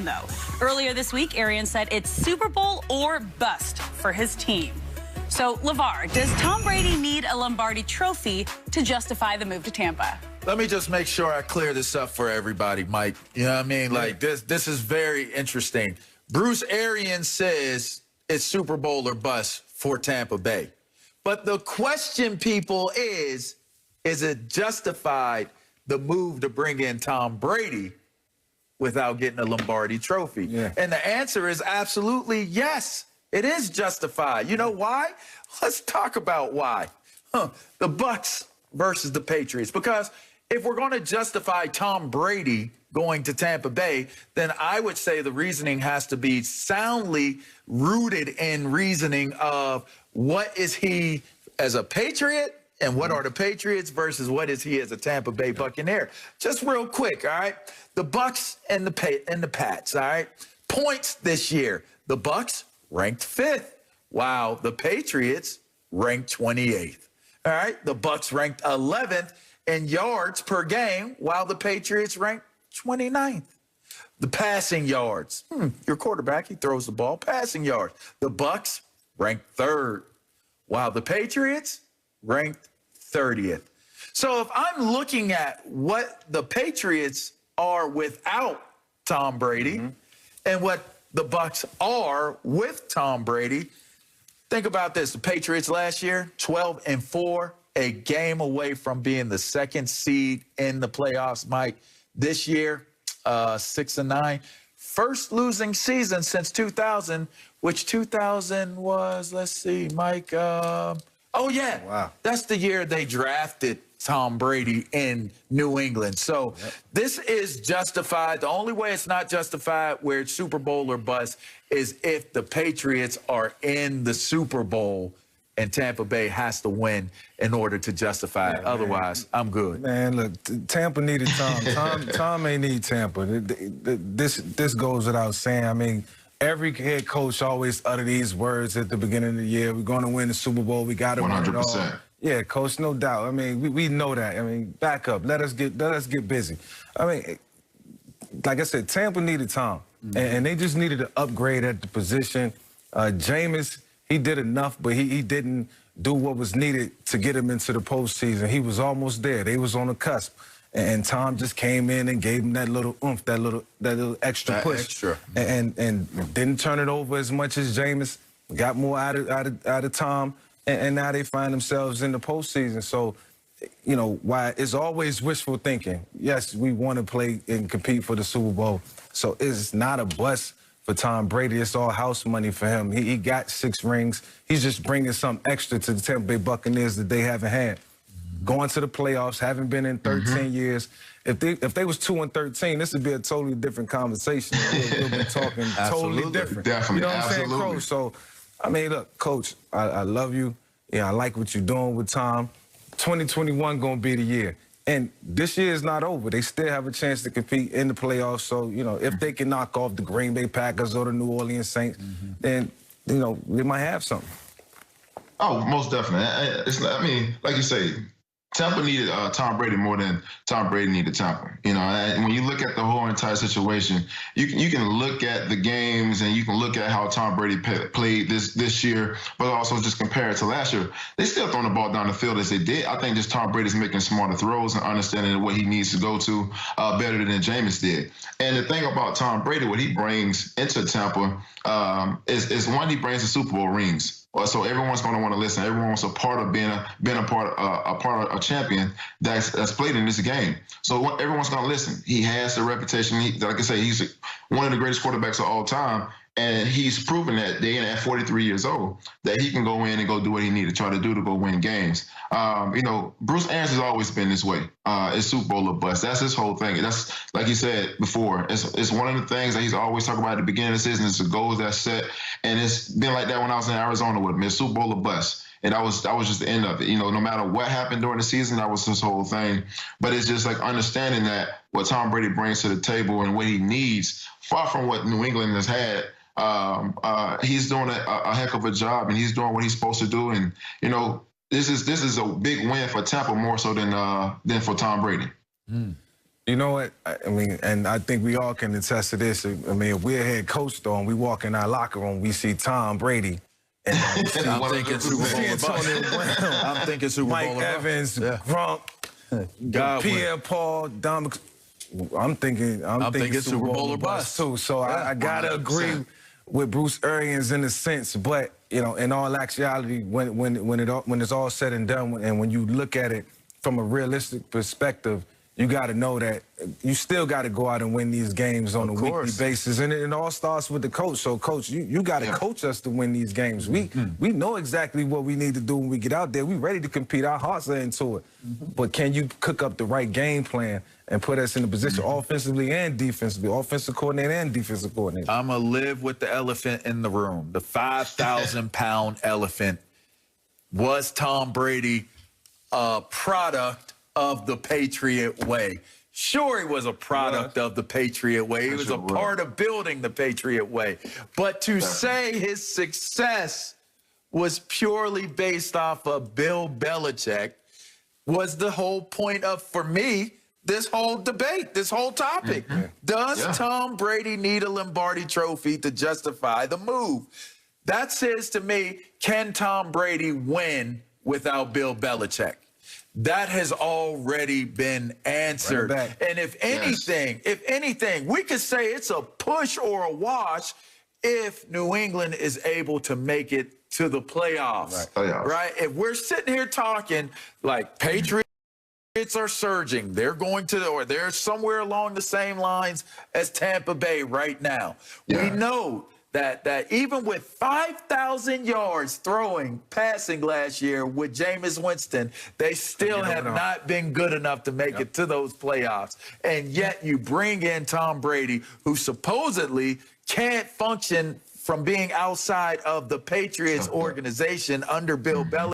though. Earlier this week, Arians said it's Super Bowl or bust for his team. So, LeVar, does Tom Brady need a Lombardi trophy to justify the move to Tampa? Let me just make sure I clear this up for everybody, Mike. You know what I mean? Like, this is very interesting. Bruce Arians says it's Super Bowl or bust for Tampa Bay. But the question, people, is it justified, the move to bring in Tom Brady without getting a Lombardi trophy? Yeah. And the answer is absolutely yes. It is justified. You know why? Let's talk about why. The Bucs versus the Patriots. Because if we're going to justify Tom Brady going to Tampa Bay, then I would say the reasoning has to be soundly rooted in reasoning of what is he as a Patriot and what are the Patriots versus what is he as a Tampa Bay Buccaneer. Just real quick, all right? The Bucs and the Pats, all right? Points this year. The Bucs ranked 5th. Wow, the Patriots ranked 28th. All right, the Bucs ranked 11th in yards per game, while the Patriots ranked 29th. The passing yards. Your quarterback, he throws the ball, passing yards. The Bucs ranked 3rd, while the Patriots ranked 30th. So if I'm looking at what the Patriots are without Tom Brady and what the Bucs are with Tom Brady, think about this. The Patriots last year, 12-4, a game away from being the 2nd seed in the playoffs, Mike. This year, 6-9. First losing season since 2000, which 2000 was, let's see, Mike. Oh, yeah. Wow. That's the year they drafted Tom Brady in New England. So this is justified. The only way it's not justified where it's Super Bowl or bust is if the Patriots are in the Super Bowl and Tampa Bay has to win in order to justify it. Otherwise, I'm good. Man, look, Tampa needed Tom. Tom ain't need Tampa. This goes without saying. I mean, every head coach always utter these words at the beginning of the year. We're going to win the Super Bowl. We got to win it all. 100%. Yeah, coach, no doubt. I mean, we know that. I mean, back up. Let us get busy. I mean, like I said, Tampa needed Tom, and they just needed to upgrade at the position. Jameis, he did enough, but he didn't do what was needed to get him into the postseason. He was almost there. They was on the cusp, and Tom just came in and gave him that little oomph, that little extra push, and didn't turn it over as much as Jameis. Got more out of Tom. And now they find themselves in the postseason. So, you know, why it's always wishful thinking. Yes, we want to play and compete for the Super Bowl. So it's not a bust for Tom Brady. It's all house money for him. He got 6 rings. He's just bringing some extra to the Tampa Bay Buccaneers that they haven't had. Going to the playoffs, haven't been in 13 years. If they was 2-13, this would be a totally different conversation. We'll be talking totally different. Definitely, you know what I'm saying, Coach? So, I mean, look, Coach, I love you. Yeah, I like what you're doing with Tom. 2021 going to be the year. And this year is not over. They still have a chance to compete in the playoffs. So, you know, if they can knock off the Green Bay Packers or the New Orleans Saints, then, you know, they might have something. Oh, most definitely. I mean, like you say, Tampa needed Tom Brady more than Tom Brady needed Tampa. You know, and when you look at the whole entire situation, you can look at the games and you can look at how Tom Brady played this year, but also just compare it to last year. They still throwing the ball down the field as they did. I think just Tom Brady's making smarter throws and understanding what he needs to go to better than Jameis did. And the thing about Tom Brady, what he brings into Tampa is one, he brings the Super Bowl rings. So everyone's going to want to listen. Everyone's a part of being a part of a champion that's played in this game. So everyone's going to listen. He has the reputation. Like I say, he's one of the greatest quarterbacks of all time. And he's proven that at 43 years old, that he can go in and go do what he needs to try to do to go win games. You know, Bruce Arians has always been this way. It's Super Bowl or bust. That's his whole thing. That's, like he said before, it's one of the things that he's always talking about at the beginning of the season. It's the goals that's set. And it's been like that when I was in Arizona with him. It's Super Bowl or bust. And that was just the end of it. You know, no matter what happened during the season, that was his whole thing. But it's just like understanding that what Tom Brady brings to the table and what he needs, far from what New England has had, he's doing a heck of a job, and he's doing what he's supposed to do. And you know, this is a big win for Tampa more so than for Tom Brady. You know what? I mean, and I think we all can attest to this. I mean, if we're a head coach, though, and we walk in our locker room, we see Tom Brady. And I'm thinking Super Bowl or bust. I'm thinking Super Bowl or Mike bust. Evans, Gronk, Godwin. Pierre-Paul, Dominic. I'm thinking Super Bowl or bust too. So I gotta 100%. agree with Bruce Arians in a sense, but you know, in all actuality, when it's all said and done, and when you look at it from a realistic perspective, you got to know that you still got to go out and win these games on a weekly basis, and it all starts with the coach. So, coach, you got to coach us to win these games. We know exactly what we need to do when we get out there. We ready to compete. Our hearts are into it. But can you cook up the right game plan and put us in a position offensively and defensively, offensive coordinator and defensive coordinator? I'm going to live with the elephant in the room. The 5,000-pound elephant. Was Tom Brady a product of the Patriot way? Sure, he was a product of the Patriot way. He was a part of building the Patriot way. But to say his success was purely based off of Bill Belichick was the whole point of, for me, this whole debate, this whole topic. Does Tom Brady need a Lombardi trophy to justify the move? That says to me, can Tom Brady win without Bill Belichick? That has already been answered. And if anything, we could say it's a push or a wash if New England is able to make it to the playoffs. Right? If we're sitting here talking like Patriots are surging, they're going to, or they're somewhere along the same lines as Tampa Bay right now. We know that even with 5,000 yards passing last year with Jameis Winston, they still have not been good enough to make it to those playoffs. And yet you bring in Tom Brady, who supposedly can't function from being outside of the Patriots organization under Bill Belichick.